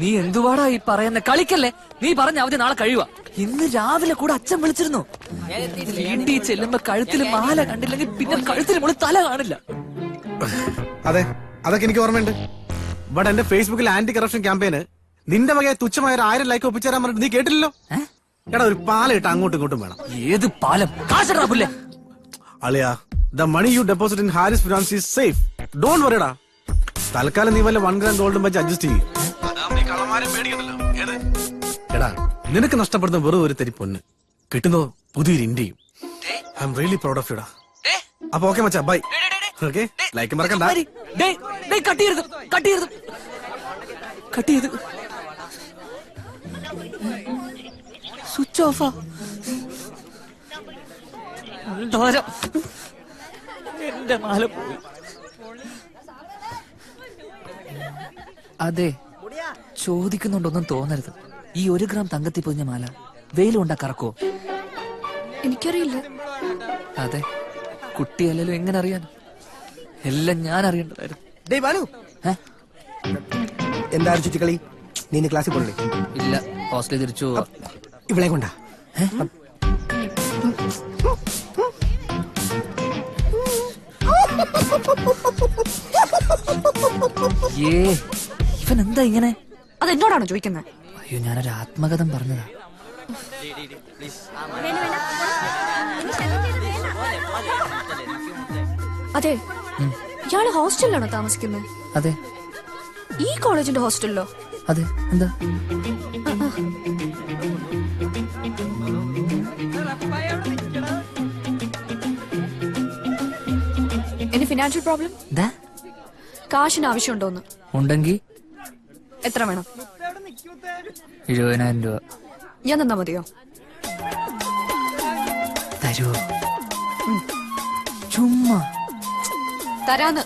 നീ എന്തുവാടാ ഈ പറയുന്ന? കളിക്കല്ലേ? നീ പറഞ്ഞ അവധി നാളെ കഴിയുക. ഇന്ന് രാവിലെ കൂടെ അച്ഛൻ വിളിച്ചിരുന്നു. വീട്ടിൽ ചെല്ലുമ്പോ കഴുത്തിൽ മാല കണ്ടില്ലെങ്കിൽ പിന്നെ കഴുത്തിൽ മുകളിൽ തല കാണില്ല. അതെ, അതൊക്കെ എനിക്ക് ഓർമ്മയുണ്ട്. ബട്ട് എന്റെ ഫേസ്ബുക്കിൽ ആന്റി കറപ്ഷൻ ക്യാമ്പയിന് നിന്റെ വകയെ തുച്ഛമായ 1000 ലൈക്ക് ഒപ്പിച്ചേരാൻ പറഞ്ഞിട്ട് നീ കേട്ടില്ലല്ലോ. എടാ, ഒരു പാലം ഇട്ട് അങ്ങോട്ടും ഇങ്ങോട്ടും വേണം. ഏത് പാലം? കാശടാ പുല്ലേ. അളിയാ, the money you deposit in Harris Finance is safe. Don't വറിടാ. തൽക്കാലം നീ വല്ല 1 ഗ്രാം ഗോൾഡും വെച്ച് അഡ്ജസ്റ്റ് ചെയ്യും. എടാ, നിനക്ക് നഷ്ടപ്പെടുന്ന വെറും ഒരു തരി പൊന്ന് കിട്ടുന്നോ പുതിയൊരു ഇന്ത്യയും. I am really proud of യുടാ. അപ്പൊ ഓക്കെ മച്ചാ, ബൈ. ഓക്കെ, ലൈക്ക് മറക്കണ്ട. കട്ട് ചെയ്ത് സ്വിച്ച് ഓഫാ. എന്റെ മാല പോയി. അതെ, ചോദിക്കുന്നുണ്ടൊന്നും തോന്നരുത്. ഈ 1 ഗ്രാം തങ്കത്തിൽ പൊതിഞ്ഞ മാല വെയിലുണ്ടാ കറക്കോ? എനിക്കറിയില്ല. അതെ, കുട്ടിയല്ലല്ലോ, എങ്ങനെ അറിയാൻ? എല്ലാം ഞാൻ അറിയേണ്ടതായിരുന്നു. എന്താ ചുറ്റിക്കളി? നീ ക്ലാസ്സിൽ പോകണ്ടേ? ഇല്ല, ഹോസ്റ്റലിൽ തിരിച്ചു. ഇവിടെ കൊണ്ടാ ഇവൻ എന്താ ഇങ്ങനെ? അതെന്നോടാണോ ചോദിക്കുന്നത്? അയ്യോ, ഞാനൊരു ആത്മകഥം പറഞ്ഞതാ. അതെ, ഇയാള് ഹോസ്റ്റലിലാണോ താമസിക്കുന്നത്? അതെ. ഈ കോളേജിന്റെ ഹോസ്റ്റലിലോ? അതെ. എന്താ? Any financial problem? കാശിന് ആവശ്യമുണ്ടോന്ന്? ഉണ്ടെങ്കിൽ എത്ര വേണം? 20,000 രൂപ. ഞാൻ തന്നാ മതിയോ? തരുവോ? ചുമ്മാ തരാന്ന്.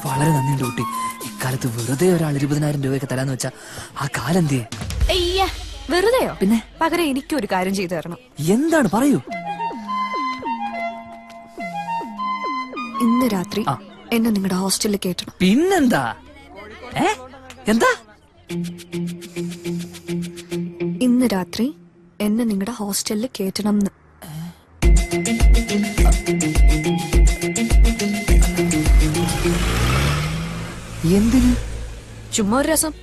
വളരെ നന്ദിയുണ്ട് കുട്ടി. ഇക്കാലത്ത് വെറുതെ ഒരാൾ 20,000 രൂപയൊക്കെ തരാന്ന് വെച്ചാ ആ കാലെന്തേ? വെറുതെയോ? പിന്നെ പകരം എനിക്കൊരു കാര്യം ചെയ്തു തരണം. എന്താണ്? പറയൂ. ഇന്ന് രാത്രി എന്നെ നിങ്ങളുടെ ഹോസ്റ്റലിൽ കേട്ടണം. പിന്നെന്താ? എന്താ? ഇന്ന് രാത്രി എന്നെ നിങ്ങളുടെ ഹോസ്റ്റലിൽ കേട്ടണം. എന്തിന്? ചുമ്മാ ഒരു രസം.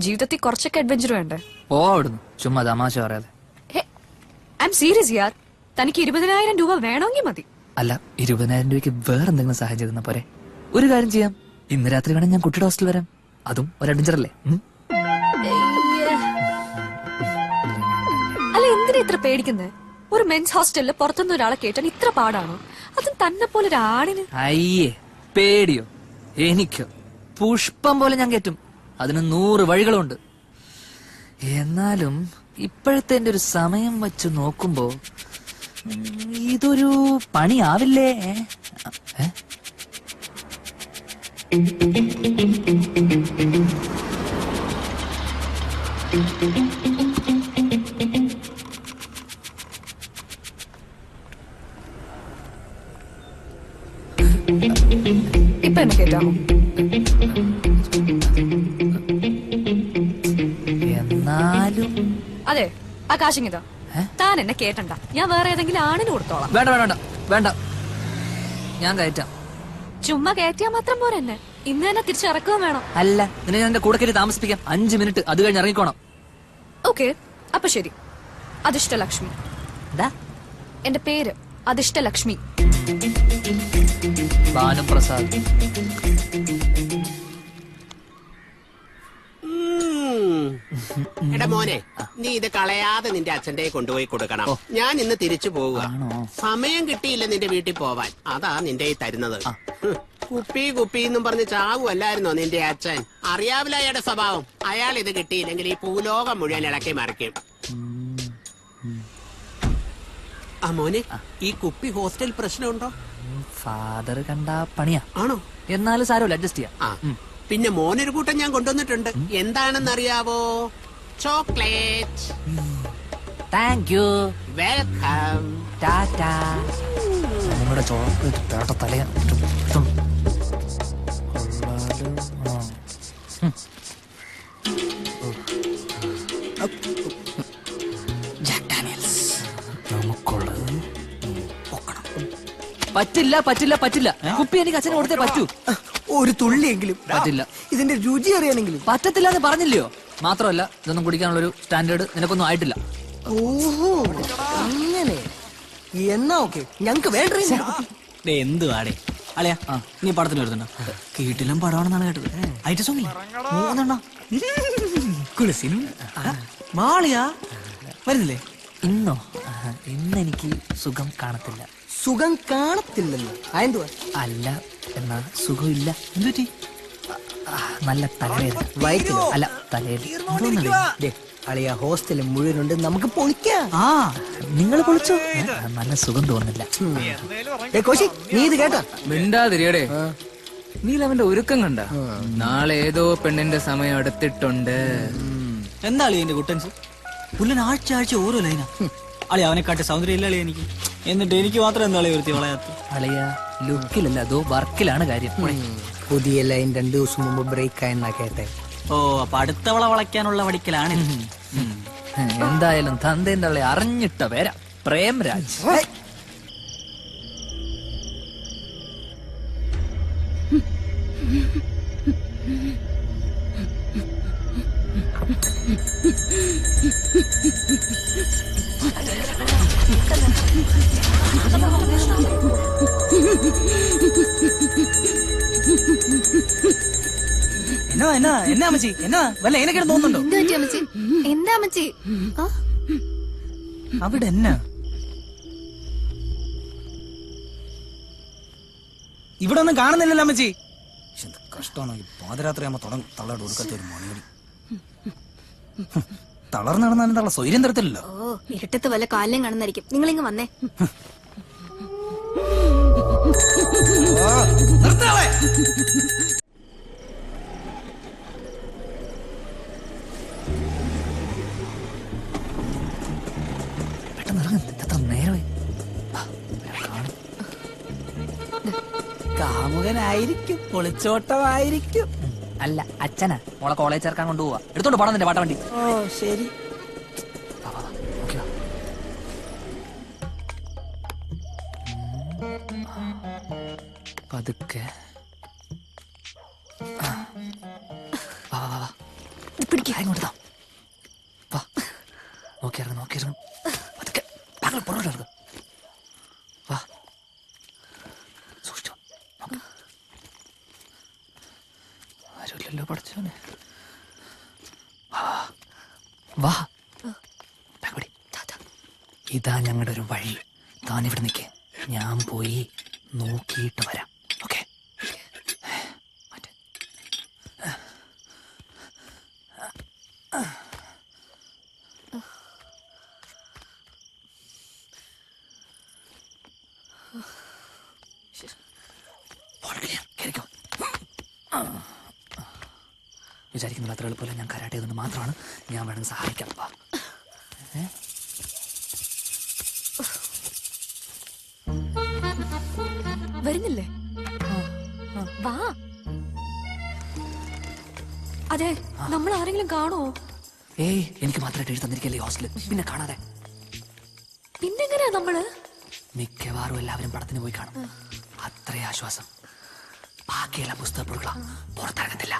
ജീവിതത്തിൽ കുറച്ചൊക്കെ അഡ്വഞ്ചർ വേണ്ടേ? ഓടുന്നു ചുമ്മാ തമാശ പറയാതെ. ഐ എം സീരിയസ് യാർ. തനിക്ക് 20,000 രൂപ വേണമെങ്കിൽ മതി. അല്ല, 20,000 രൂപയ്ക്ക് വേറെന്തെങ്കിലും സഹായം ചെയ്തെന്ന പോരെ? ഒരു കാര്യം ചെയ്യാം, ഇന്ന് രാത്രി വേണം ഞാൻ കുട്ടിയുടെ ഹോസ്റ്റലിൽ വരാം. അതും ഒരു അഡ്വഞ്ചർ അല്ലേ? അല്ല, എന്തിനാ ഇത്ര പേടിക്കുന്നത്? ഒരു മെൻസ് ഹോസ്റ്റലിൽ പുറത്തുനിന്ന് ഒരാളെ കേട്ടാൻ ഇത്ര പാടാണോ? അതും തന്നെ പോലെ ഒരാണിന്. അയ്യേ, പേടിയോ? എനിക്കോ? പുഷ്പം പോലെ ഞാൻ കേറ്റും. അതിന് 100 വഴികളുണ്ട്. എന്നാലും ഇപ്പോഴത്തെ എന്റെ ഒരു സമയം വെച്ച് നോക്കുമ്പോ ഇതൊരു പണിയാവില്ലേ? ഇപ്പൊ എന്നെ കേട്ടാമോ? എന്നാലും അതെ, ആ കാശിങ്ങിതാ. താൻ എന്നെ കേട്ടണ്ട. ഞാൻ വേറെ ഏതെങ്കിലും ആണിന് കൊടുത്തോളാം. വേണ്ട വേണ്ട വേണ്ട, ഞാൻ കയറ്റാം. ചുമ്മാ കയറ്റിയാ മാത്രം പോരെ എന്നെ. ഇന്ന് തന്നെ തിരിച്ചിറക്കുകയും വേണം. അല്ല, നിന്നെ ഞാൻ എന്റെ കൂടെ കയറ്റി താമസിപ്പിക്കാം. 5 മിനിറ്റ്, അത് കഴിഞ്ഞ് ഇറങ്ങിക്കോണം. ഓക്കെ, അപ്പൊ ശരി. അതിഷ്ടലക്ഷ്മി. എന്റെ പേര് അതിഷ്ടലക്ഷ്മി. ഭാനുപ്രസാദ്. എടാ മോനെ, നീ ഇത് കളയാതെ നിന്റെ അച്ഛന്റെ കൊണ്ടുപോയി കൊടുക്കണം. ഞാൻ ഇന്ന് തിരിച്ചു പോവുക. സമയം കിട്ടിയില്ല നിന്റെ വീട്ടിൽ പോവാൻ. അതാ നിന്റെ ഈ തരുന്നത്. കുപ്പി കുപ്പി എന്നും പറഞ്ഞ് ചാവുമല്ലായിരുന്നോ നിന്റെ അച്ഛൻ? അറിയാവില്ല അയാളുടെ സ്വഭാവം. അയാൾ ഇത് കിട്ടിയില്ലെങ്കിൽ ഈ ഭൂലോകം മുഴുവൻ ഇളക്കി മറിക്കും. ആ മോനെ, ഈ കുപ്പി ഹോസ്റ്റൽ പ്രശ്നമുണ്ടോ? ഫാദർ കണ്ട പണിയാ. ആണോ? എന്നാലും സാരമില്ല, അഡ്ജസ്റ്റ് ചെയ്യാം. പിന്നെ മോനൊരു കൂട്ടം ഞാൻ കൊണ്ടുവന്നിട്ടുണ്ട്. എന്താണെന്നറിയാവോ? ചോക്ലേറ്റ്. Thank you. വെൽക്കം. ടാറ്റാ. നിങ്ങളുടെ ചോക്ലേറ്റ് പേട്ട തലയാ. ജാക്ക് ഡാനിയൽസ് നമുക്കുള്ളത് പൊക്കണം. പറ്റില്ല പറ്റില്ല പറ്റില്ല. കുപ്പി എനിക്ക് അച്ഛനെ കൊടുത്തേ പറ്റൂ. ഒരു തുള്ളിയെങ്കിലും പറ്റില്ല. ഇതിന്റെ രുചി അറിയണമെങ്കിലും. പറ്റത്തില്ല എന്ന് പറഞ്ഞില്ലയോ? മാത്രമല്ല ഇതൊന്നും കുടിക്കാനുള്ള ഒരു സ്റ്റാൻഡേർഡ് നിനക്കൊന്നും ആയിട്ടില്ല. ഓഹോ അങ്ങനെ എന്നാ ഓക്കെ ഞങ്ങക്ക് വേണ്ട എന്ത് ആടേ അളയാ നീ പടത്തിന് വരുന്നുണ്ടോ? കീട്ടിലും പടമാണെന്നാണ് കേട്ടത്. ഐറ്റ സോങ്ങില്ല മൂന്നെണ്ണ കുലസിനും മാളിയാ വരുന്നില്ലേ? ഇന്നോ? ഇന്ന് എനിക്ക് സുഖം കാണത്തില്ല. സുഖം കാണത്തില്ലല്ലോ. അതെന്തുവാ? അല്ല എന്നാ സുഖമില്ല. എന്തുപറ്റി? നല്ല തലവേദന. വയറ്റിലോ? അല്ല തലയിൽ. അളിയ ഹോസ്റ്റലിൽ മുഴുവനുണ്ട്, നമുക്ക് പൊളിക്കാം. ആ നിങ്ങൾ പൊളിച്ചോ? നല്ല സുഖം തോന്നുന്നില്ല. കോശി നീ ഇത് കേട്ടാ? മിണ്ടാതിരിയടേ. നീ അവന്റെ ഒരുക്കം കണ്ട? നാളെ ഏതോ പെണ്ണിന്റെ സമയം അടുത്തിട്ടുണ്ട്. എന്താ അളിയ എന്റെ കുട്ടൻസ്? പുല്ലൻ ആഴ്ച ആഴ്ച ഓരോ ലൈനാ. അളിയ അവനെക്കാട്ടി സൗന്ദര്യം ഇല്ല അളിയ എനിക്ക്. എന്നിട്ട് എനിക്ക് മാത്രം എന്താ അളിയ ഒരുത്തി വളയാത്ത? അളിയ ലുക്കിലല്ല, അതോ വർക്കിലാണ് കാര്യം. പുതിയ ലൈൻ 2 ദിവസം മുമ്പ് ബ്രേക്ക് ആയെന്നാ കേട്ടെ. ഓ അപ്പൊ അടുത്തവള വളയ്ക്കാനുള്ള വടിക്കലാണ്. എന്തായാലും തന്തേന്റെ തള്ളെ അറിഞ്ഞിട്ട പേരാ പ്രേംരാജ്. എന്നാ എന്നാ എന്നാ അമ്മച്ചി എന്നാ വല്ല എനക്കിട തോന്നുന്നുണ്ടോ? എന്താ അമ്മച്ചി? അവിടെ എന്നാ ഇവിടെ ഒന്നും കാണുന്നില്ലല്ലോ അമ്മച്ചി. കഷ്ടമാണ് പാതിരാത്രി ആകുമ്പോ തള്ളയുടെ ഒടുക്കത്തെ ഒരു മണിയടി. തളർന്നു നടന്നാലും തള്ള സ്വൈര്യം തരത്തില്ലല്ലോ. ഓ ഇരുട്ടത്ത് വല്ല കാലിലും കാണുന്നായിരിക്കും. നിങ്ങളിങ്ങ് വന്നേ. എത്ര നേരമായി? കാമുകനായിരിക്കും, പൊളിച്ചോട്ടമായിരിക്കും. അല്ല അച്ഛനാ മോളെ കോളേജ് ചേർക്കാൻ കൊണ്ടുപോവാ. എടുത്തോണ്ട് പോടാ നിന്റെ പാട്ടവണ്ടി. ഓ ശരി. പതുക്കെ ഇങ്ങോട്ട് വാ. നോക്കിയിറങ്ങും നോക്കിയിറങ്ങും. പതുക്കെ പുറകോട്ട് വാ. സൂക്ഷിച്ചോ. ആരുമില്ലല്ലോ പഠിച്ചോനെ. വാ. ഇതാ ഞങ്ങളുടെ ഒരു വഴി. താൻ ഇവിടെ നിൽക്കേ, ഞാൻ പോയി നോക്കിയിട്ട് വരാം. ഓക്കെ? വിചാരിക്കുന്ന അത്ര എളുപ്പമല്ല. ഞാൻ കരാട്ടെ ചെയ്തുകൊണ്ട് മാത്രമാണ് ഞാൻ വേണമെങ്കിൽ സഹായിക്കാം. വാ. വരുന്നില്ലേ? വാ. അതെ, നമ്മൾ ആരെങ്കിലും കാണുമോ? ഏയ് എനിക്ക് മാത്രമായിട്ട് എഴുതി തന്നിരിക്കല്ലേ ഹോസ്റ്റലിൽ. പിന്നെ കാണാതെ പിന്നെങ്ങനെയാ നമ്മള്? മിക്കവാറും എല്ലാവരും പടത്തിന് പോയി കാണും. അത്രേ ആശ്വാസം. ബാക്കിയെല്ലാം പുസ്തകപ്പുറകളാ, പുറത്തിറങ്ങത്തില്ല.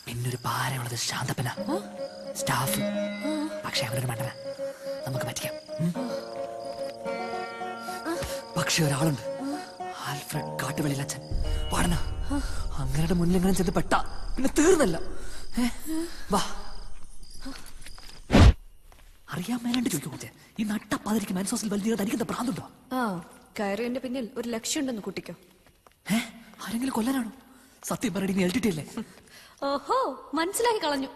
പിന്നൊരു പാരയുള്ളത് ശാന്തപ്പന, സ്റ്റാഫ്. പക്ഷെ അവനൊരു മണ്ടന. നമുക്ക് പറ്റിക്കാം. പക്ഷെ ഒരാളുണ്ട്, ആൽഫ്രഡ് കാട്ടുവെളിയിലച്ഛൻ. പാടന അങ്ങനെ മുന്നിൽ എങ്ങനെ ചെന്ന് പെട്ട പിന്നെ തീർന്നല്ല. വാ. അറിയാൻ മേലാണ്ട് ചോദിക്കൂ. ഈ നട്ടപ്പാതിരിക്ക് മെൻസോസിൽ വലിയ തനിക്കെന്താ ഭ്രാന്തുണ്ടോ? കയറിയതിന്റെ പിന്നിൽ ഒരു ലക്ഷ്യമുണ്ടെന്ന് കുട്ടിക്കോ? ആരെങ്കിലും കൊല്ലാനാണോ? സത്യം പറയടി, നീ എൽറ്റിട്ടില്ലേ? ഓഹോ, മനസ്സിലാക്കി കളഞ്ഞു.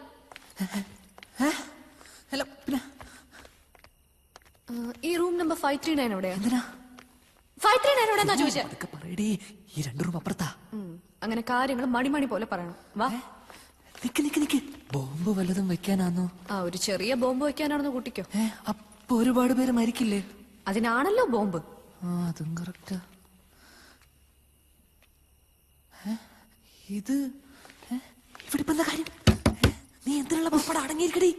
അല്ല പിന്നെ ഈ റൂം നമ്പർ 539 എവിടെയാ? എന്തിനാ 539 എവിടെയാ ചോദിച്ചേ? അതൊക്കെ പറയടി. ഈ 2 റൂം അപ്പുറത്താ. അങ്ങനെ കാര്യങ്ങൾ മണിമണി പോലെ പറയണം. വാ. നിക്ക് നിക്ക് നിക്ക്. ബോംബ് വല്ലതും വെക്കാനാന്നോ? ഒരു ചെറിയ ബോംബ് വെക്കാനാണെന്ന് കുട്ടിക്കോ? അപ്പൊ ഒരുപാട് പേര് മരിക്കില്ലേ? അതിനാണല്ലോ ബോംബ്. അതും കറക്റ്റാ. ഇത് ഇവിടെ ഇപ്പൊ എന്താ കാര്യം? നീ എന്തിനുള്ള പുറപ്പാട്? അടങ്ങിയിരിക്കടി.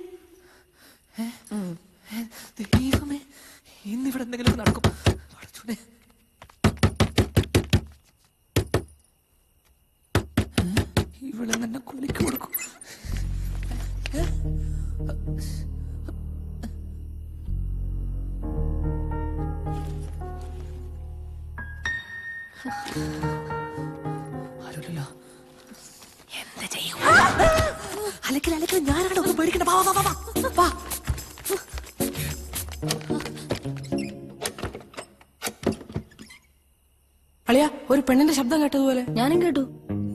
അളിയ ഒരു പെണ്ണിന്റെ ശബ്ദം കേട്ടതുപോലെ. ഞാനും കേട്ടു.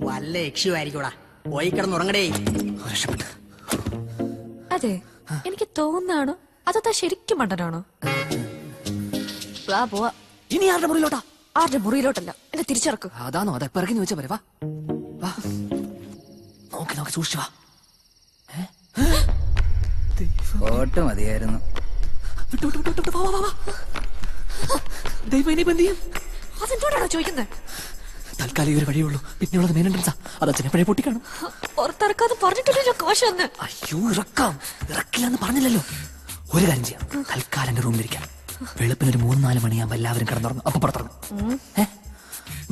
വല്ല യക്ഷിയുമായിരിക്കൂടാ. പോയി കിടന്നുറങ്ങടേ. അതെ, എനിക്ക് തോന്നാണോ അതോ ശരിക്കും മണ്ടനാണോ? വാ പോവാ. ഇനി ആരുടെ മുറിയിലോട്ടാ? ആരുടെ മുറിയിലോട്ടല്ല, എന്നെ തിരിച്ചിറക്കു. അതാണോ? അതെ പിറകി ചോദിച്ചാ പോലെ. വാ വാ, നോക്കി നോക്കി സൂക്ഷിച്ചു വാ. ഫോട്ടോ മതിയായിരുന്നു. വിട്ടു വിട്ടു വിട്ടു വിട്ടു. വാ വാ വാ. ദൈവം ഇനി എന്ത് ചെയ്യും? അതെന്തോടാണോ ചോദിക്കുന്നത്? തൽക്കാലം ഈ ഒരു വഴിയുള്ളൂ, പിന്നെയുള്ളത് മെയിൻ എൻട്രൻസാ. അത് അച്ഛനെ പഴയ പൊട്ടിക്കാണും. പുറത്തിറക്കാതെ പറഞ്ഞിട്ടില്ലല്ലോ കോശം എന്ന്. അയ്യോ ഇറക്കാം, ഇറക്കില്ലെന്ന് പറഞ്ഞില്ലല്ലോ. ഒരു കാര്യം ചെയ്യാം, തൽക്കാലം എന്റെ റൂമിലിരിക്കാം. വെളുപ്പിനൊരു 3-4 മണിയാകുമ്പോ എല്ലാവരും കിടന്നുറങ്ങും. അപ്പൊ പുറത്തിറങ്ങും.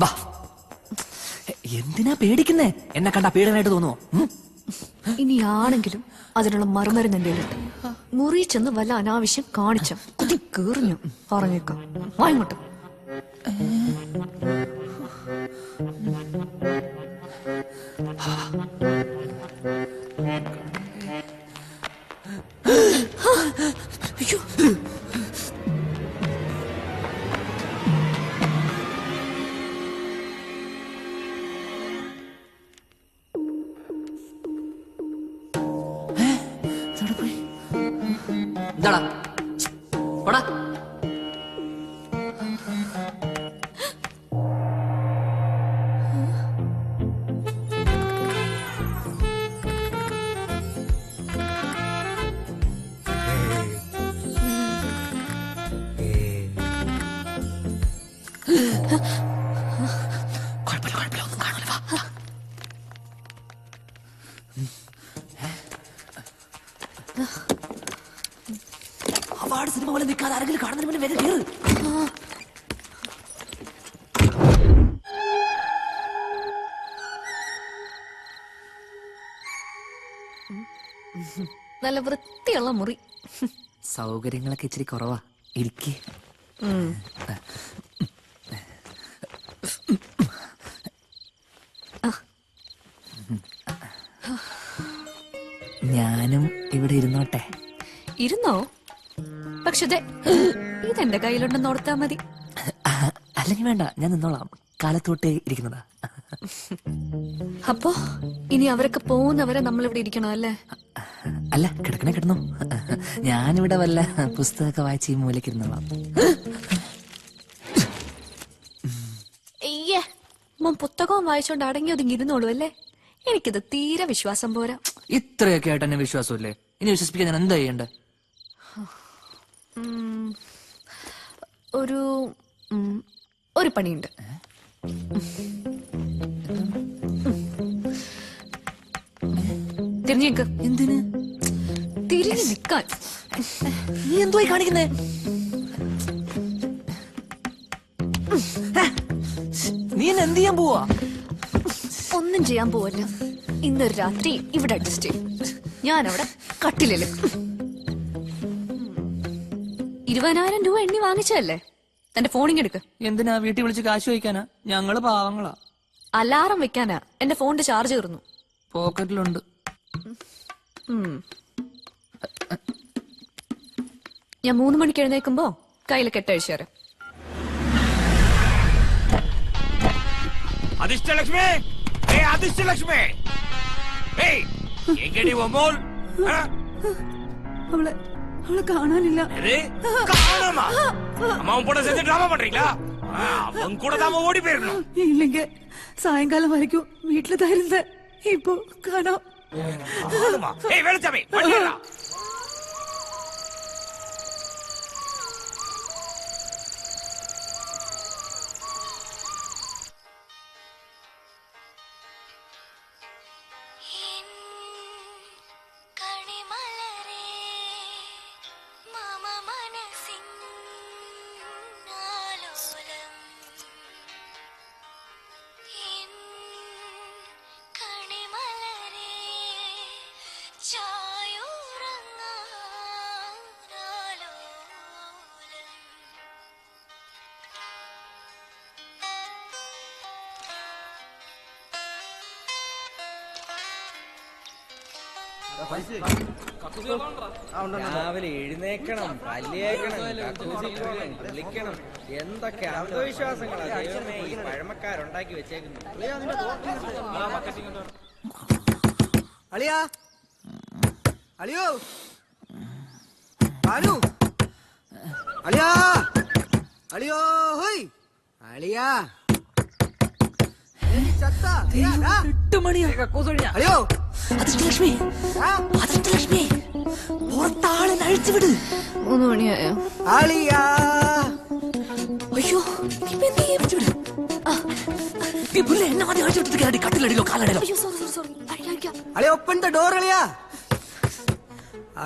വാ. എന്തിനാ പേടിക്കുന്നേ? എന്നെ കണ്ടാ പേടിനായിട്ട് തോന്നുവോ? ഇനി ആണെങ്കിലും അതിനുള്ള മറുമരുന്ന് എന്റെ ഉണ്ട്. മുറി ചെന്ന് വല്ല അനാവശ്യം കാണിച്ച കുത്തി കേറിഞ്ഞു പറഞ്ഞേക്കാം. വായിങ്ങോട്ട്. അയ്യോ, എന്താടാ പോടാ. കുഴപ്പമില്ല കുഴപ്പമില്ല, ഒന്നും കാണൂല. വാ. അവാർഡ് സിനിമ പോലെ നിൽക്കാതെ ആരെങ്കിലും കാണുന്നതിന് മുന്നേ വേഗം കയറ്. നല്ല വൃത്തിയുള്ള മുറി. സൗകര്യങ്ങളൊക്കെ ഇച്ചിരി കുറവാ. ഇരിക്കേ. ഞാനും ഇവിടെ ഇരുന്നോട്ടെ? ഇരുന്നോ? പക്ഷെ ഇതെന്റെ കയ്യിലുണ്ടെന്ന് ഓർത്താ മതി. അല്ലെങ്കിൽ വേണ്ട, ഞാൻ നിന്നോളാം. കാലത്തോട്ടേ ഇരിക്കുന്നതാ. അപ്പോ ഇനി അവരൊക്കെ പോകുന്നവരെ നമ്മൾ ഇവിടെ ഇരിക്കണം അല്ലേ? അല്ല, കിടക്കണേ കിടന്നു. ഞാനിവിടെ വല്ല പുസ്തകമൊക്കെ വായിച്ച് ഈ മൂലയ്ക്ക് ഇരുന്നോളാം. അയ്യേ, മോൻ പുസ്തകവും വായിച്ചോണ്ട് അടങ്ങി ഒതുങ്ങി ഇരുന്നോളൂ അല്ലേ? എനിക്കിത് തീരെ വിശ്വാസം പോരാ. ഇത്രയൊക്കെ ആയിട്ട് എന്നെ വിശ്വാസമില്ലേ? ഇനി വിശ്വസിപ്പിക്കാൻ ഞാൻ എന്താ ചെയ്യണ്ടേ? ഒരു പണിയുണ്ട്. തിരിഞ്ഞേക്ക്. എന്തിന്? തിരിഞ്ഞു നിക്കാൻ. നീ എന്തോ കാണിക്കുന്നേ? നീ എന്നെ എന്ത് ചെയ്യാൻ പോവാ? ഒന്നും ചെയ്യാൻ പോവല്ല. ഇന്നൊരു രാത്രി ഇവിടെ അഡ്ജസ്റ്റ് ചെയ്യും. ഞാൻ അവിടെ കട്ടിലല്ലേ. 20,000 രൂപ എണ്ണി വാങ്ങിച്ചതല്ലേ? എന്റെ ഫോണിങ് എടുക്ക്. എന്തിനാ? വീട്ടിൽ വിളിച്ച് കാശ് വയ്ക്കാനാ? ഞങ്ങള് പാവങ്ങളാ. അലാറം വെക്കാനാ. എന്റെ ഫോണിന്റെ ചാർജ് തീർന്നു. പോക്കറ്റിലുണ്ട്. ഞാൻ 3 മണിക്ക് എഴുന്നേക്കുമ്പോ കയ്യിൽ കെട്ടഴിച്ചു തരാം. അതിഷ്ടലക്ഷ്മി, അതിഷ്ടലക്ഷ്മി, എങ്ങടി മോൾ? அவளை காணானில்ல. காணாமா? அம்மாவும் கூட சேர்ந்து டிராமா பண்றீங்களா? அவன் கூட தான் ஓடி போயிடணும். இல்லைங்க, சாயங்காலம் வரைக்கும் வீட்டுல தான் இருந்தேன். இப்போ காணோம். வெளிச்சாமி பண்ணிடலாம். ചായൂറ രാവിലെ എഴുന്നേക്കണം, പല്ലിയേക്കണം, വിളിക്കണം, എന്തൊക്കെ അന്ധവിശ്വാസങ്ങളാ ദൈവമേ ഈ പഴമക്കാരുണ്ടാക്കി വെച്ചേക്കുന്നു. അളിയാ, അളിയോ, ഭാനു, അളിയാ, അളിയോ, ഹോയ്, അളിയാ, ചത്ത, അളിയാ, 8 മണിയാ. അളിയോ, അതിഷ്ടലക്ഷ്മി, അതിഷ്ടലക്ഷ്മി, പുറത്താളെ അഴിച്ചുവിട്. 3 മണിയായോ? അളിയാ, അയ്യോ ഇപ്പൊ എന്ത് ചെയ്യും? ഈ പുല്ല് എന്നെ ആദ്യം അഴിച്ചുവിട്ടിട്ട് കേരടി കട്ടിലടിയിലോ കാലടിയിലോ. അയ്യോ സോറി അഴിക്കാം. അളിയ ഓപ്പൺ ദ ഡോർ അളിയാ,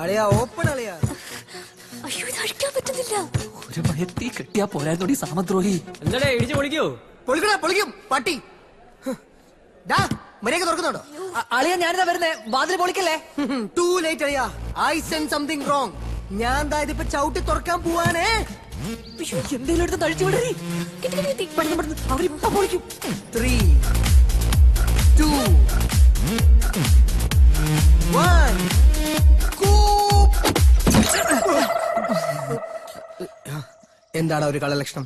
അളിയാ ഓപ്പൺ അളിയാ. അയ്യോ ഇത് അഴിക്കാൻ പറ്റുന്നില്ല. ഒരു മയത്തി കെട്ടിയാ പോരായിരുന്നോടി സാമദ്രോഹി. എന്താടേ ഇടിച്ചു പൊളിക്കോ? പൊളിക്കും പട്ടി. മര്യാദ തുറക്കുന്നുണ്ടോ? അളിയ ഞാനിതാ വരുന്നേ, വാതിൽ പൊളിക്കല്ലേ. ടൂ ലേറ്റ് അളിയാ, ഐ സെൻസ് സംതിങ് റോങ്. ഞാൻ ദാ ഇതിപ്പോ ചവിട്ടി തുറക്കാൻ പോവാനേ. അയ്യോ എന്തേലും എടുത്ത് തഴിച്ചു വിടറി. പെട്ടെന്ന് അവരിപ്പ പൊളിക്കും. 3, 2, 1. എന്താടാ ഒരു കളലക്ഷണം?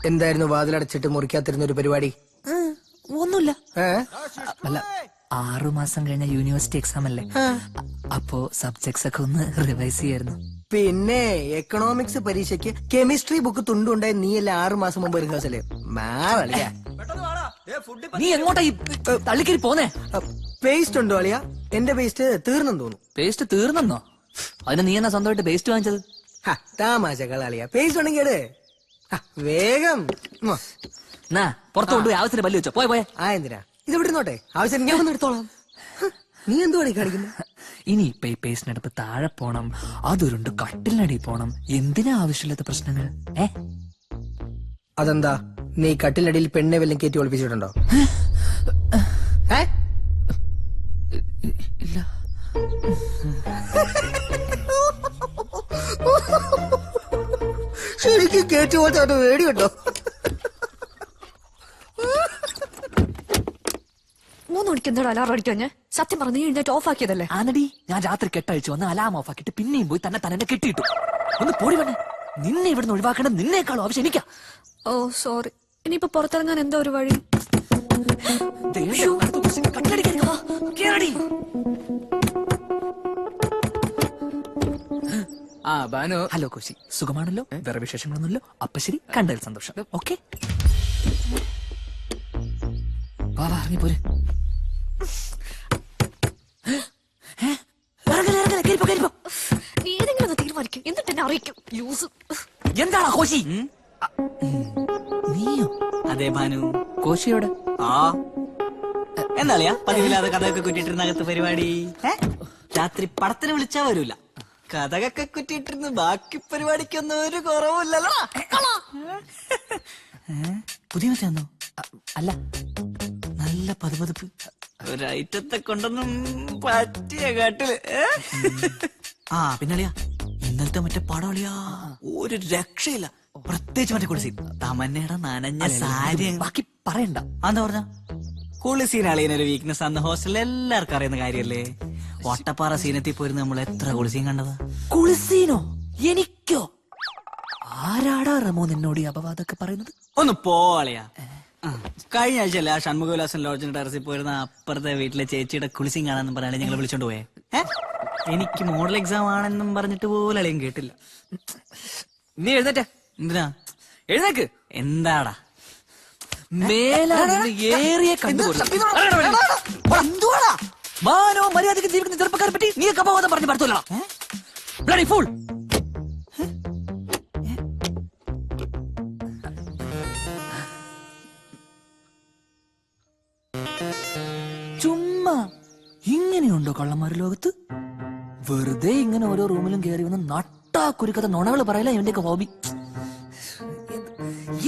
എന്തായിരുന്നു വാതിലടച്ചിട്ട് മുറിക്കാത്തിരുന്ന ഒരു പരിപാടി? ഒന്നുമില്ല. അല്ല 6 മാസം കഴിഞ്ഞ യൂണിവേഴ്സിറ്റി എക്സാം അല്ലേ, അപ്പോ സബ്ജക്ട്സ് ഒക്കെ ഒന്ന് റിവൈസ് ചെയ്യായിരുന്നു. പിന്നെ എക്കണോമിക്സ് പരീക്ഷയ്ക്ക് കെമിസ്ട്രി ബുക്ക് തുണ്ടുണ്ടായി നീയല്ലേ 6 മാസം മുമ്പ് റിഹേഴ്സല് മാറിയ. നീ എങ്ങോട്ടാ ഈ തള്ളിക്കരി പോന്നേ? പേസ്റ്റ് ഉണ്ടോ അളിയ? എന്റെ പേസ്റ്റ് തീർന്നെന്ന് തോന്നുന്നു. പേസ്റ്റ് തീർന്നെന്നോ? അതിന് നീ എന്നാ സ്വന്തമായിട്ട് പേസ്റ്റ് വാങ്ങിച്ചത്? താമാശകൾ അളിയ. പേസ്റ്റ് ഉണ്ടെങ്കിൽ വേഗം എന്നാ പുറത്തു കൊണ്ടുപോയി ആവശ്യത്തിന് പല്ല് വെച്ചോ. പോയെ എന്തിനാ ഇത് വിടുന്നോട്ടെ, ആവശ്യം ഞാൻ വന്ന് എടുത്തോളാം. നീ എന്തുവാണ് കാണിക്കുന്നത്? ഇനി ഇപ്പൊ ഈ പേസ്റ്റിനടുപ്പ് താഴെ പോണം, അതൊരുണ്ട് കട്ടിലിനടി പോണം. എന്തിനാ ആവശ്യമില്ലാത്ത പ്രശ്നങ്ങൾ? അതെന്താ, നീ കട്ടിലടിയിൽ പെണ്ണെ വല്ലതും കയറ്റി ഒളിപ്പിച്ചിട്ടുണ്ടോ? ഇല്ല. ശരിക്കും കയറ്റി പോലത്തെ വേടിയുണ്ടോ? 3 മണിക്ക് എന്താ അലാറം അടിക്കാൻ? ഞാൻ സത്യം പറഞ്ഞു നീ എഴുന്നേറ്റ് ഓഫ് ആക്കിയതല്ലേ? ആനടി ഞാൻ രാത്രി കെട്ടഴിച്ചു വന്ന് അലാം ഓഫ് ആക്കിട്ട് പിന്നെയും പോയി തന്നെ കെട്ടിയിട്ടു. ഒന്ന് പോടി വേണേ. നിന്നെ ഇവിടുന്ന് ഒഴിവാക്കേണ്ടത് നിന്നേക്കാളും ആവശ്യം എനിക്കാ. ഓ സോറി. ഇനിയിപ്പോ പുറത്തിറങ്ങാൻ എന്താ ഒരു വഴി? ബാനു. ഹലോ കോശി, സുഖമാണല്ലോ? വേറെ വിശേഷങ്ങളൊന്നുമില്ലോ? അപ്പൊ ശരി, കണ്ടതിൽ സന്തോഷം. ഓക്കെ വാ ഇറങ്ങി പോര്. നീ ഏതെങ്കിലും ഒന്ന് തീരുമാനിക്കും, എന്നിട്ട് എന്നെ അറിയിക്കും. ലൂസ്. എന്താടാ കോശി? നീയോ? അതെ ഭാനു. കോശിയോടെ? എന്താളിയാ പതിവില്ലാതെ കഥയൊക്കെ കുറ്റിട്ടിരുന്ന അകത്ത് പരിപാടി? രാത്രി പടത്തിന് വിളിച്ചാ വരൂല, കഥകൊക്കെ കുറ്റിട്ടിരുന്ന് ബാക്കി പരിപാടിക്കൊന്നും ഒരു കുറവില്ലല്ലോ. പുതിയ മറ്റാന്നോ? അല്ല, നല്ല പതുപതുപ്പ്, ഒരൈറ്റത്തെ കൊണ്ടൊന്നും പറ്റിയ കാട്ടില്. പിന്നളിയാ ഇന്നലത്തെ മറ്റേ പടവളിയാ ഒരു രക്ഷയില്ല. പ്രത്യേകിച്ച് മറ്റേ കുളിസീൻ, തമന്നയുടെ നനഞ്ഞ സാരി. ബാക്കി പറയണ്ട. എന്താ പറഞ്ഞ കുളിസീൻ അളിയനൊരു വീക്ക്നെസ് ആണെന്ന് ഹോസ്റ്റലിൽ എല്ലാവർക്കും അറിയുന്ന കാര്യല്ലേ. വട്ടപ്പാറ സീനത്തിൽ പോയിരുന്നു നമ്മൾ എത്ര കുളിസീൻ കണ്ടത്. കുളിസീനോ? എനിക്കോ? ആരാടാ റമോ നിന്നോട് ഈ അപവാദമൊക്കെ പറയുന്നത്? ഒന്ന് പോളിയാ. കഴിഞ്ഞ ആഴ്ചയല്ലേ ആ ഷൺമുഖവിലാസൻ ലോഡ്ജിന്റെ ടെറസിൽ പോയിരുന്ന അപ്പുറത്തെ വീട്ടിലെ ചേച്ചിയുടെ കുളിസീൻ കാണാന്നും പറയാൻ ഞങ്ങൾ വിളിച്ചോണ്ട് പോയേ. എനിക്ക് മോഡൽ എക്സാം ആണെന്നും പറഞ്ഞിട്ട് പോലും അളിയും കേട്ടില്ല. നീ എഴുന്നേറ്റ. എന്തിനാ എഴുന്നേക്ക്. എന്താടാ ഏറിയ മാനോ മര്യാദക്ക് ജീവിക്കുന്ന ചെറുപ്പക്കാരെ പറ്റി നീ അപവാദം പറഞ്ഞു പറ്റൂല. Bloody fool. ചുമ്മാ ഇങ്ങനെയുണ്ടോ കള്ളന്മാര് ലോകത്ത്? വെറുതെ ഇങ്ങനെ ഓരോ റൂമിലും കയറി വന്ന് നട്ടാ കുരുക്കഥ നുണകൾ പറയല ഇവന്റെയൊക്കെ ഹോബി.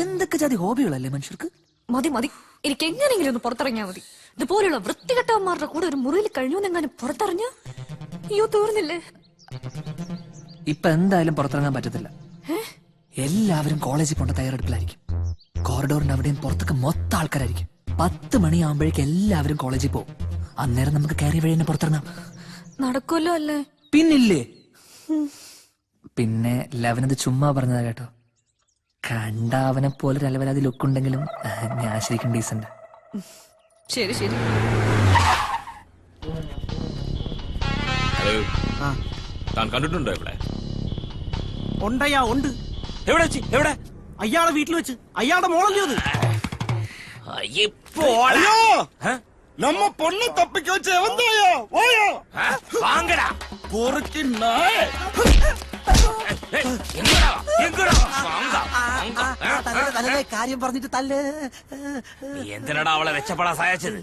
എന്തൊക്കെ ജാതി ഹോബികളല്ലേ മനുഷ്യർക്ക്. മതി എനിക്ക് എങ്ങനെയെങ്കിലും ഒന്ന് പുറത്തിറങ്ങിയാ മതി. ഇതുപോലുള്ള വൃത്തികെട്ടവന്മാരുടെ കൂടെ ഒരു മുറിയിൽ കഴിഞ്ഞുവെന്നെങ്ങാനും പുറത്തിറങ്ങിയ അയ്യോ തീർന്നില്ലേ. ഇപ്പൊ എന്തായാലും പുറത്തിറങ്ങാൻ പറ്റത്തില്ല. എല്ലാവരും കോളേജിൽ പോണ്ട തയ്യാറെടുപ്പിലായിരിക്കും. കോറിഡോറിന്റെ അവിടെയും പുറത്തൊക്കെ മൊത്തം ആൾക്കാരായിരിക്കും. 10 മണിയാകുമ്പോഴേക്കും എല്ലാവരും കോളേജിൽ പോകും. അന്നേരം നമുക്ക് കയറി വഴി തന്നെ പുറത്തിറങ്ങാം. നടക്കുമല്ലോ അല്ലേ? പിന്നില്ലേ? പിന്നെ ലവനത് ചുമ്മാ പറഞ്ഞതാ കേട്ടോ. കണ്ട അവനെ പോലെ ഒരു അലവലാതി ലുക്കുണ്ടെങ്കിലും ഞാൻ ശരിക്കും ഡീസന്റ്. ശരി ശരി. ഹലോ, താൻ കണ്ടിട്ടുണ്ടോ ഇവിടെ? ഉണ്ടയ്യാ ഉണ്ട്. എവിടെ വെച്ച്? എവിടെ? അയാളെ വീട്ടിൽ വെച്ച്. അയാളുടെ മോളല്ലേ അത്? நம்ம பொண்ணு தப்பிக்க வச்சு வந்தாயா ஓயா வாங்கடா பொறுக்கி நாய் കാര്യം പറഞ്ഞിട്ട് തല്ല്. നീ എന്തിനാടാ അവളെ വെച്ചപ്പെടാ സഹായിച്ചത്?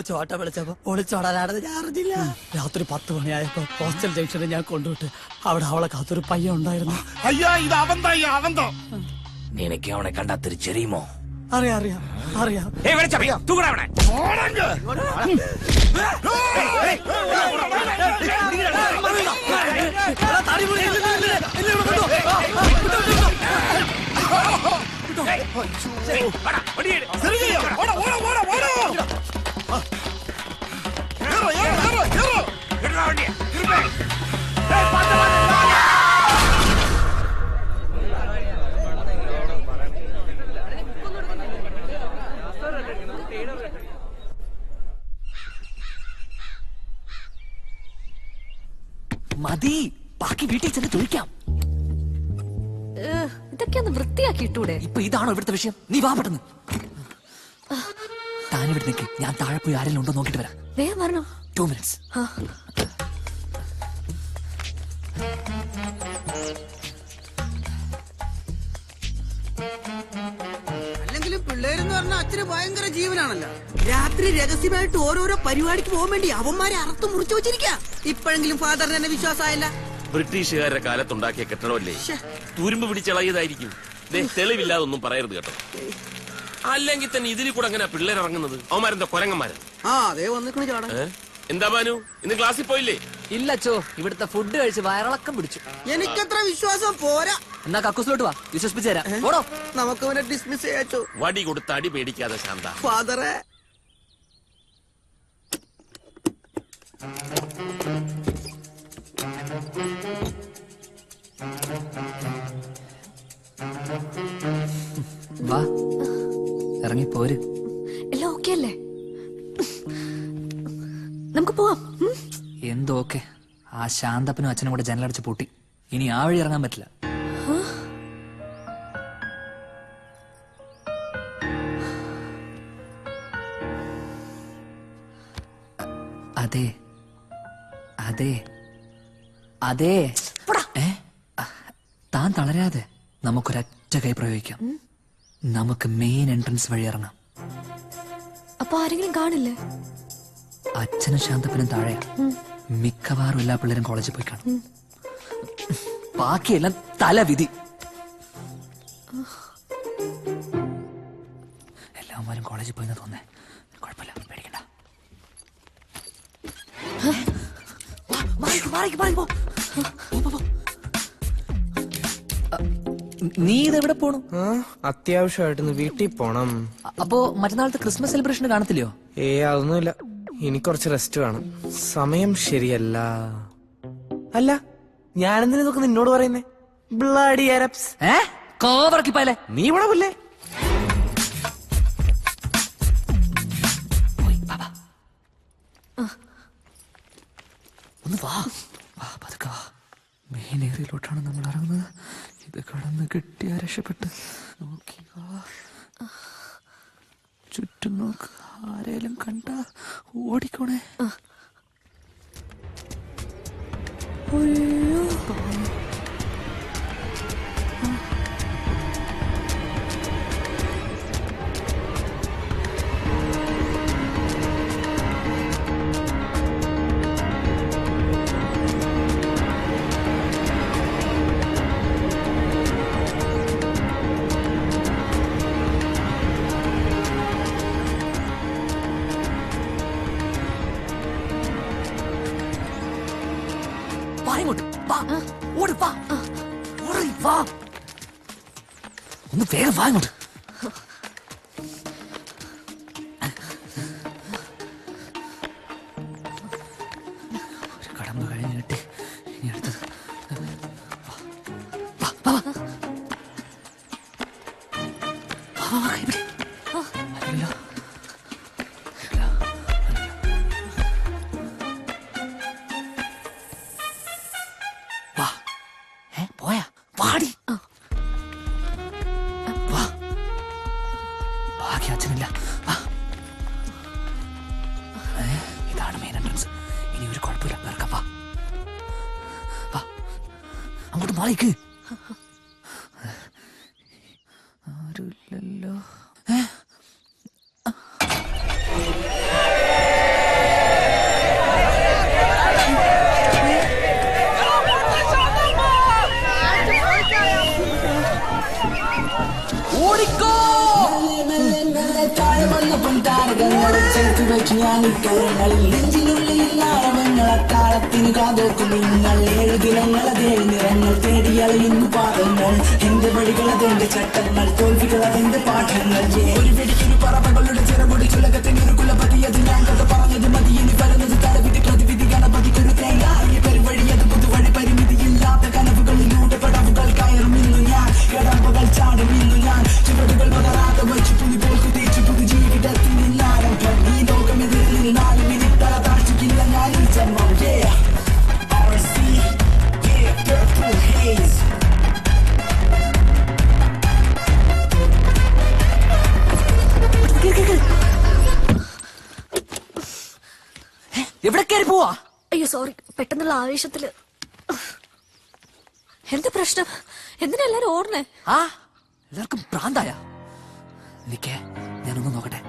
ചോട്ട വിളിച്ചപ്പോ ഒളിച്ചോടാനാണെന്ന് ഞാൻ അറിഞ്ഞില്ല. രാത്രി 10 മണിയായപ്പോ ഹോസ്റ്റൽ ജംഗ്ഷനിൽ ഞാൻ കൊണ്ടുവിട്ട് അവിടെ അവളെ കാത്തൊരു പയ്യൻ ഉണ്ടായിരുന്നു. ஐயா இது அவன்தான் அவன்தான். നിനക്ക് അവനെ കണ്ടാ തിരിച്ചറിയുമോ? അറിയാം അറിയാം അറിയാം. തൂക്കടാ അവനെ. சரியா ஓட ஓட ஓட ஓட ஏறோ ஏறோ ஏறோ ஏறோ எடுடா வண்டியை. മതി, ബാക്കി വീട്ടിൽ ചെന്ന് ചോദിക്കാം. ഇതൊക്കെ ഒന്ന് വൃത്തിയാക്കിയിട്ടൂടെ? ഇപ്പൊ ഇതാണോ ഇവിടുത്തെ വിഷയം? നീ വാ പെട്ടെന്ന്. താനിവിടെ നിൽക്ക്, ഞാൻ താഴെ പോയി ആരെങ്കിലും ഉണ്ടോ നോക്കിട്ട് വരാം. വേഗം വരണോ? 2 minutes. അല്ലെങ്കിലും പിള്ളേരെന്ന് പറഞ്ഞാൽ അച്ഛന് ഭയങ്കര ജീവനാണല്ലോ. രാത്രി രഹസ്യമായിട്ട് ഓരോരോ പരിപാടിക്ക് പോകാൻ വേണ്ടി അവന്മാരെ അറുത്ത് മുറിച്ചു വെച്ചിരിക്കാ. ഇപ്പോഴെങ്കിലും ഫാദറിന് എന്നെ വിശ്വാസമായില്ല. ബ്രിട്ടീഷുകാരുടെ കാലത്തുണ്ടാക്കിയ കെട്ടിടമല്ലേ, തുരുമ്പ് പിടിച്ചിളകിയതായിരിക്കും. തെളിവില്ലാതൊന്നും പറയരുത് കേട്ടോ. അല്ലെങ്കിൽ തന്നെ ഇതിൽ കൂടെ അങ്ങനെ പിള്ളേരിറങ്ങുന്നത്? അവന്മാരെന്താ കൊരങ്ങന്മാര്? അതേ വന്നിക്കണ ചാടാ. എന്താ ബാനു, ഇന്ന് ക്ലാസ്സിൽ പോയില്ലേ? ഇല്ല അച്ചോ, ഇവിടുത്തെ ഫുഡ് കഴിച്ച് വയറിളക്കം പിടിച്ചു. എനിക്കത്ര വിശ്വാസം പോരാ. എന്നാ കക്കൂസിലോട്ട് വാ, വിശ്വസിപ്പിച്ചു തരാം. ഓടോ. നമുക്ക് അവനെ ഡിസ്മിസ് ചെയ്യാച്ചോ. വടി കൊടുത്ത് അടി പേടിക്കാതെ ശാന്ത. ഫാദറെ വാ, ഇറങ്ങി പോര്. എല്ലാം ഓക്കെ അല്ലേ? നമുക്ക് പോവാം. എന്തോക്കെ, ആ ശാന്തപ്പനും അച്ഛനും കൂടെ ജനലടച്ച് പൂട്ടി. ഇനി ആ വഴി ഇറങ്ങാൻ പറ്റില്ല. അതെ അതെ അതെ. താൻ തളരാതെ നമുക്കൊരൊറ്റ കൈ പ്രയോഗിക്കാം. നമുക്ക് മെയിൻ എൻട്രൻസ് വഴി ഇറങ്ങാം. അപ്പൊ ആരെങ്കിലും കാണില്ലേ? അച്ഛനും ശാന്തപ്പനും താഴെ. മിക്കവാറും എല്ലാ പിള്ളേരും കോളേജിൽ പോയി കാണും. ബാക്കിയെല്ലാം തലവിധി. എല്ലാവരും കോളേജിൽ പോയെന്ന് തോന്നേ. കുഴപ്പമില്ല, പേടിക്കണ്ട. നീ ഇതെവിടെ പോണു? അത്യാവശ്യമായിട്ടൊന്ന് വീട്ടിൽ പോണം. അപ്പോ മറ്റന്നാളത്തെ ക്രിസ്മസ് സെലിബ്രേഷൻ കാണത്തില്ലയോ? അതൊന്നുമില്ല, ഇനി കുറച്ച് റെസ്റ്റ് വേണം. സമയം ശരിയല്ല. അല്ല, ഞാനെന്തിനാ ഇതൊക്കെ നിന്നോട് പറയുന്നേ? Bloody Arabs. കോവർക്കിപ്പായല്ലേ നീ ഇവിടെ പോലേ. ഒന്ന് വാ, പതുക്കെ വാ. മെയിൻ ഏരിയയിലോട്ടാണ് നമ്മൾ ഇറങ്ങുന്നത്. ഇത് കടന്ന് കിട്ടിയാ രക്ഷപ്പെട്ട്. നോക്കി വാ, ചുറ്റും നോക്ക്. ആരേലും കണ്ട ഓടിക്കോണേ. അയ്യോ, ഒന്ന് വേഗം വാ ഇങ്ങോട്ട്. നടക്കൂല, വേർക്കാം, വാ. വാ, അങ്ങോട്ട് മാറിക്ക്. ആരുമില്ലല്ലോ. ഓടിക്കോ. നെഞ്ചിനുള്ളിൽ കാതോക്കും നിങ്ങൾ 7 ദിനങ്ങളതേഴ് നിറങ്ങൾ തേടിയറിയുന്നു പാദങ്ങൾ എന്റെ വഴികളതെന്റെ ചട്ടങ്ങൾ തോൽവികളതെന്റെ പാഠങ്ങൾ ഒരു വെടിക്കൊരു പറവകളുടെ ചിറകൊടി ചുലകത്തിന് ഒരു കുലപതിയത് ഞാൻ കഥ പറഞ്ഞത് മതി ഇനി വരുന്നത് തലവിധി പ്രതിവിധി ഗണപതിക്കൊരു തേങ്ങായ പെരുവഴിയത് പുതുവഴി പരിമിതിയില്ലാത്ത കനവുകളിലൂടെ പടവുകൾ കയറും ഇന്നു ഞാൻ കടമ്പകൾ ചാടും ഇന്നു ഞാൻ ചുവടുകൾ പതറാതെ വച്ചു പുലി പോൽ കുതിച്ചു പുതുജീവിതത്തിൽ നിന്നാരംഭം ഈ ലോകമെതിരിൽ നിന്നാലും ഇനി തല താഴ്ചിക്കില്ല ഞാൻ ഈ ജന്മം RC, Purple Haze. എവിടെ കയറി പോവാ? അയ്യോ സോറി, പെട്ടെന്നുള്ള ആവേശത്തില്. എന്താ പ്രശ്നം? എന്തിനാ എല്ലാരും ഓടണേ? ആ, എല്ലാവർക്കും ഭ്രാന്തായ. നിക്കേ, ഞാനൊന്ന് നോക്കട്ടെ.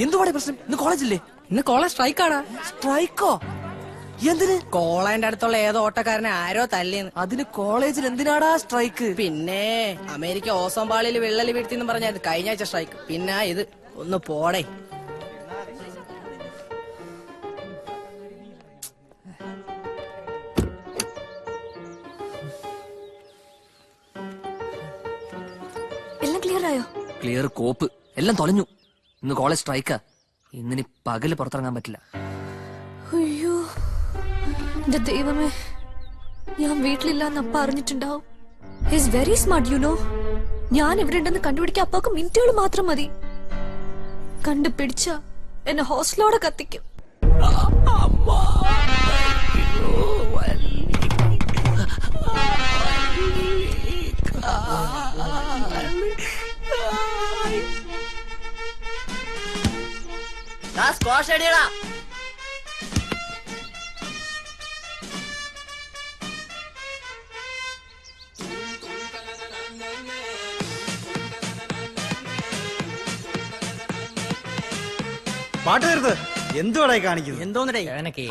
എന്തുവാടെ പ്രശ്നം? ഇന്ന് കോളേജില്ലേ? ഇന്ന് കോളേജ് സ്ട്രൈക്കാടാ. സ്ട്രൈക്കോ? എന്തിന്? കോളേജിന്റെ അടുത്തുള്ള ഏതോ ഓട്ടക്കാരനെ ആരോ തല്ലിയെന്ന്. അതിന് കോളേജിൽ എന്തിനാടാ സ്ട്രൈക്ക്? പിന്നെ അമേരിക്ക ഓസോൺ പാളിയിൽ വിള്ളൽ വീഴ്ത്തിന്ന് പറഞ്ഞാൽ കഴിഞ്ഞ ആഴ്ച സ്ട്രൈക്ക്. പിന്നെ ഇത് ഒന്ന് പോടേ. എല്ലാം ക്ലിയർ ആയോ? ക്ലിയർ കോപ്പ്, എല്ലാം തൊലഞ്ഞു. ഇന്ന് കോളേജ് സ്ട്രൈക്കാ. ഇന്നിനി പകല് പുറത്തിറങ്ങാൻ പറ്റില്ല. അയ്യോ എന്റെ ദൈവമേ, ഞാൻ വീട്ടിലില്ലാന്ന് അപ്പ അറിഞ്ഞിട്ടുണ്ടാവും. He's very smart you know. ഞാൻ ഇവിടെ ഉണ്ടെന്ന് കണ്ടുപിടിക്കാൻ അപ്പാക്ക് മിനിറ്റുകൾ മാത്രം മതി. കണ്ടുപിടിച്ച എന്നെ ഹോസ്റ്റലോടെ കത്തിക്കും. പാട്ട് വരുത് എന്തുവാടായി കാണിക്കുന്നത്? എന്തോന്നടേ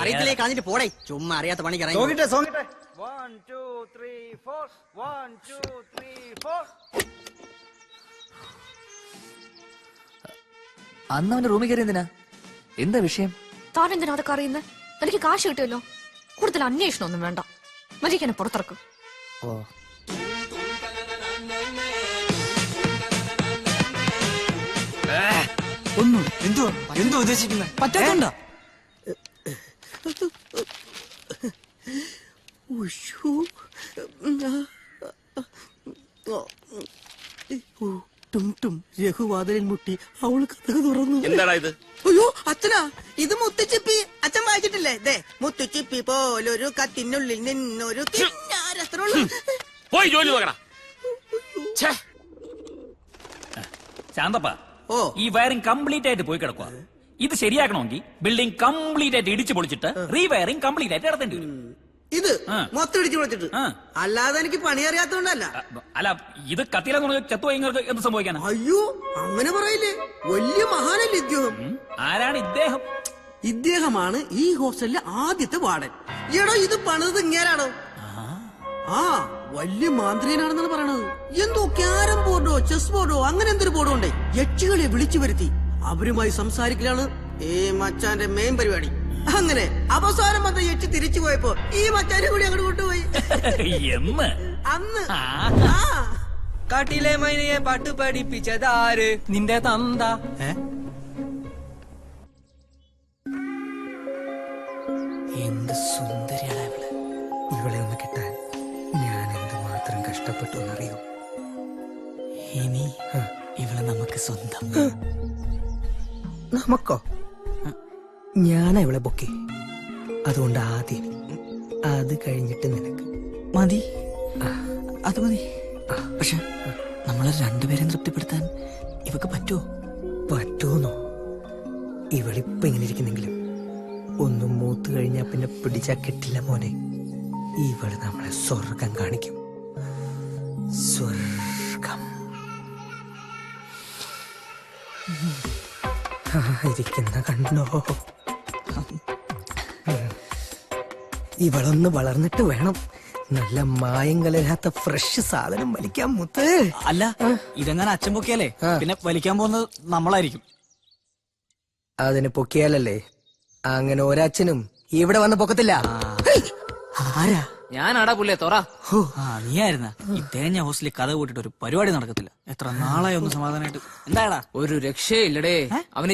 അറിയത്തില്ലേ, കാണിട്ട് പോടേ. ചുമ്മാ അറിയാത്ത പണി സോങ്ങിട്ടെ സോങ്ങിട്ടെ. 1 2 3 4 1 2 3 4. അന്ന് അവന്റെ റൂമിൽ കയറി എന്തിനാ? എന്താ വിഷയം? താൻ എന്തിനാ അതൊക്കെ അറിയുന്നത്? എനിക്ക് കാശ് കിട്ടുമല്ലോ. കൂടുതൽ അന്വേഷണം ഒന്നും വേണ്ട. മരിക്കനെ പുറത്തിറക്കും. ഓ, ഒന്നും എന്തോ ഉദ്ദേശിക്കുന്നത്? പറ്റാത്തണ്ട. രഘുവാതിലിൽ മുട്ടി അവള് കഥ തുറന്നു. എന്താടാ ഇത്? അയ്യോ അച്ഛനാ, ഇത് മുത്തുച്ചിപ്പി. അച്ഛൻ വായിച്ചിട്ടില്ലേ? ദേ, മുത്തുച്ചിപ്പി പോലൊരു കത്തിനുള്ളിൽ നിന്നൊരു പോയി ജോലി നോക്കടാ. ശാന്തപ്പ, ഈ വയറിംഗ് കംപ്ലീറ്റ് ആയിട്ട് പോയി കിടക്കുക. ഇത് ശരിയാക്കണമെങ്കിൽ ബിൽഡിംഗ് കംപ്ലീറ്റ് ആയിട്ട് ഇടിച്ചു പൊളിച്ചിട്ട് റീവയറിംഗ് കംപ്ലീറ്റ് ആയിട്ട് നടത്തേണ്ടി വരും. ഇത് മൊത്തം ഇടിച്ചു പൊളിച്ചിട്ട്? അല്ലാതെ എനിക്ക് പണി അറിയാത്തോണ്ടല്ല. അല്ല, ഇത് കത്തിയിലെന്ന് ചത്തുപോയിങ്ങൾക്ക് എന്ത് സംഭവിക്കാനാ? അയ്യോ അങ്ങനെ പറയില്ലേ, വലിയ മഹാനല്ലേ ഇദ്ദേഹം. ആരാണ് ഇദ്ദേഹം? ഇദ്ദേഹമാണ് ഈ ഹോസ്റ്റലിലെ ആദ്യത്തെ വാർഡൻ. എടോ, ഇത് പണിത് ഇങ്ങേരാണോ? ആ, വലിയ മാന്ത്രികനാണെന്നാണ് പറയണത്. എന്തോ ക്യാരം ബോർഡോ ചെസ് ബോർഡോ അങ്ങനെ എന്തൊരു ബോർഡോ ഉണ്ടേ. യക്ഷികളെ വിളിച്ചു വരുത്തി അവരുമായി സംസാരിക്കലാണ് ഈ മച്ചാന്റെ മെയിൻ പരിപാടി. അങ്ങനെ അവസാനം വന്ന യക്ഷി തിരിച്ചു പോയപ്പോ ഈ മച്ചാനെ കൂടി അങ്ങോട്ട് കൊണ്ടുപോയി. അന്ന് കാട്ടിലെ മൈനയെ പാട്ട് പഠിപ്പിച്ചതാര്? നിന്റെ തന്ത. എന്ത് സുന്ദരിയാണ് ഇവള്. ഇവളെ ഒന്ന് കിട്ടാൻ ഞാൻ എന്തുമാത്രം കഷ്ടപ്പെട്ടു എന്നറിയോ? ഇനി ഇവളെ നമുക്ക് സ്വന്തം. നമുക്കോ? ഞാനാ ഇവളെ ബൊക്കെ. അതുകൊണ്ട് ആദ്യം അത് കഴിഞ്ഞിട്ട് നിനക്ക്. മതി, അത് മതി. പക്ഷെ നമ്മളെ രണ്ടുപേരെയും തൃപ്തിപ്പെടുത്താൻ ഇവക്ക് പറ്റുമോ? പറ്റൂന്നോ? ഇവളിപ്പൊ ഇങ്ങനെ ഇരിക്കുന്നെങ്കിലും ഒന്നും മൂത്ത് കഴിഞ്ഞാ പിന്നെ പിടിച്ചാ കിട്ടില്ല മോനെ. ഇവള് നമ്മളെ സ്വർഗം കാണിക്കും. സ്വർഗം. ഇരിക്കുന്ന കണ്ടോ? ഇവളൊന്ന് വളർന്നിട്ട് വേണം നല്ല മായം കലരാത്ത ഫ്രഷ് സാധനം വലിക്കാൻ മുത്ത്. അല്ല, ഇതെങ്ങനെ അച്ഛൻ പൊക്കിയാലേ പിന്നെ വലിക്കാൻ പോകുന്നത് നമ്മളായിരിക്കും. അതിന് പൊക്കിയാലല്ലേ? അങ്ങനെ ഒരച്ഛനും ഇവിടെ വന്ന് പൊക്കത്തില്ല. ആരാ? ഞാനാടാ പുല്ലേ തോറ. നീ ആയിരുന്ന ഈ തേഞ്ഞ ഹോസ്റ്റലിൽ കഥ കൂട്ടിട്ട് ഒരു പരിപാടി നടക്കത്തില്ല. എത്ര നാളായി ഒന്ന് സമാധാനമായിട്ട്. എന്താടാ? ഒരു രക്ഷയില്ലടേ. അവന്